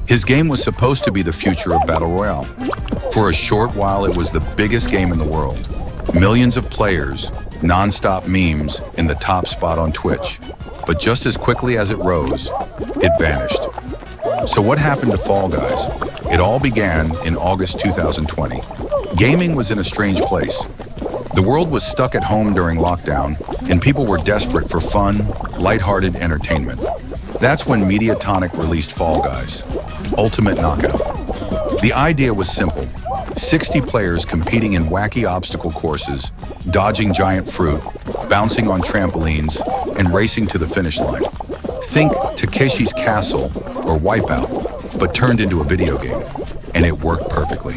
His game was supposed to be the future of Battle Royale. For a short while, it was the biggest game in the world. Millions of players, non-stop memes in the top spot on Twitch. But just as quickly as it rose, it vanished. So what happened to Fall Guys? It all began in August 2020. Gaming was in a strange place. The world was stuck at home during lockdown, and people were desperate for fun, lighthearted entertainment. That's when Mediatonic released Fall Guys, Ultimate Knockout. The idea was simple. 60 players competing in wacky obstacle courses, dodging giant fruit, bouncing on trampolines, and racing to the finish line. Think Takeshi's Castle or Wipeout, but turned into a video game, and it worked perfectly.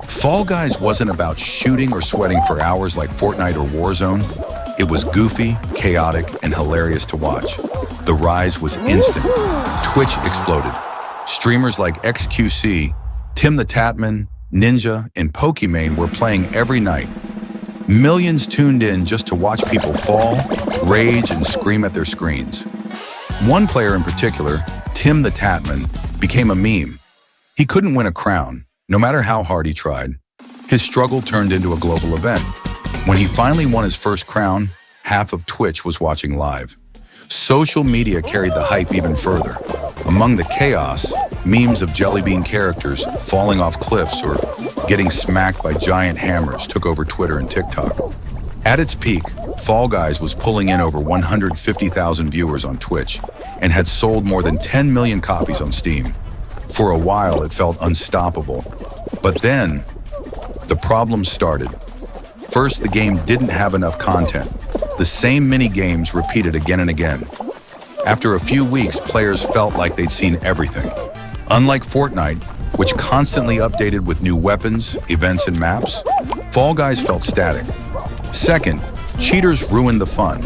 Fall Guys wasn't about shooting or sweating for hours like Fortnite or Warzone. It was goofy, chaotic, and hilarious to watch. The rise was instant. Twitch exploded. Streamers like XQC, Tim the Tatman, Ninja, and Pokimane were playing every night. Millions tuned in just to watch people fall, rage, and scream at their screens. One player in particular, Tim the Tatman, became a meme. He couldn't win a crown, no matter how hard he tried. His struggle turned into a global event. When he finally won his first crown, half of Twitch was watching live. Social media carried the hype even further. Among the chaos, memes of jellybean characters falling off cliffs or getting smacked by giant hammers took over Twitter and TikTok. At its peak, Fall Guys was pulling in over 150,000 viewers on Twitch and had sold more than 10 million copies on Steam. For a while, it felt unstoppable. But then, the problems started. First, the game didn't have enough content. The same mini-games repeated again and again. After a few weeks, players felt like they'd seen everything. Unlike Fortnite, which constantly updated with new weapons, events, and maps, Fall Guys felt static. Second, cheaters ruined the fun.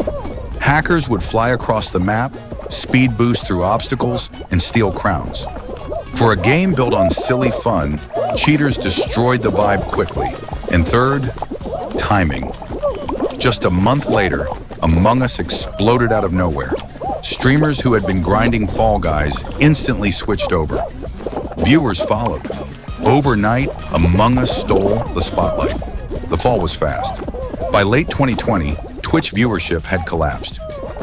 Hackers would fly across the map, speed boost through obstacles, and steal crowns. For a game built on silly fun, cheaters destroyed the vibe quickly. And third, timing. Just a month later, Among Us exploded out of nowhere. Streamers who had been grinding Fall Guys instantly switched over. Viewers followed. Overnight, Among Us stole the spotlight. The fall was fast. By late 2020, Twitch viewership had collapsed.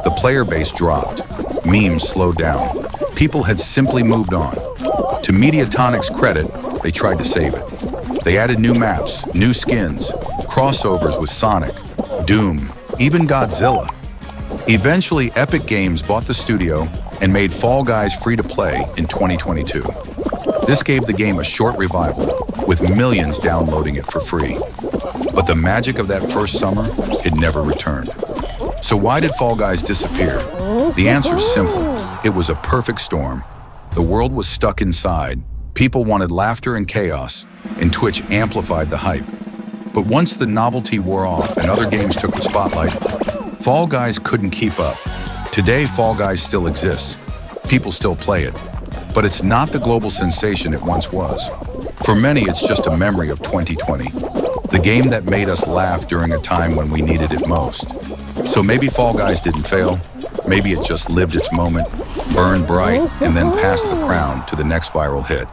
The player base dropped. Memes slowed down. People had simply moved on. To Mediatonic's credit, they tried to save it. They added new maps, new skins, crossovers with Sonic, Doom, even Godzilla. Eventually, Epic Games bought the studio and made Fall Guys free to play in 2022. This gave the game a short revival, with millions downloading it for free. But the magic of that first summer, it never returned. So why did Fall Guys disappear? The answer's simple. It was a perfect storm. The world was stuck inside. People wanted laughter and chaos, and Twitch amplified the hype. But once the novelty wore off and other games took the spotlight, Fall Guys couldn't keep up. Today, Fall Guys still exists. People still play it. But it's not the global sensation it once was. For many, it's just a memory of 2020. The game that made us laugh during a time when we needed it most. So maybe Fall Guys didn't fail. Maybe it just lived its moment, burned bright, and then passed the crown to the next viral hit.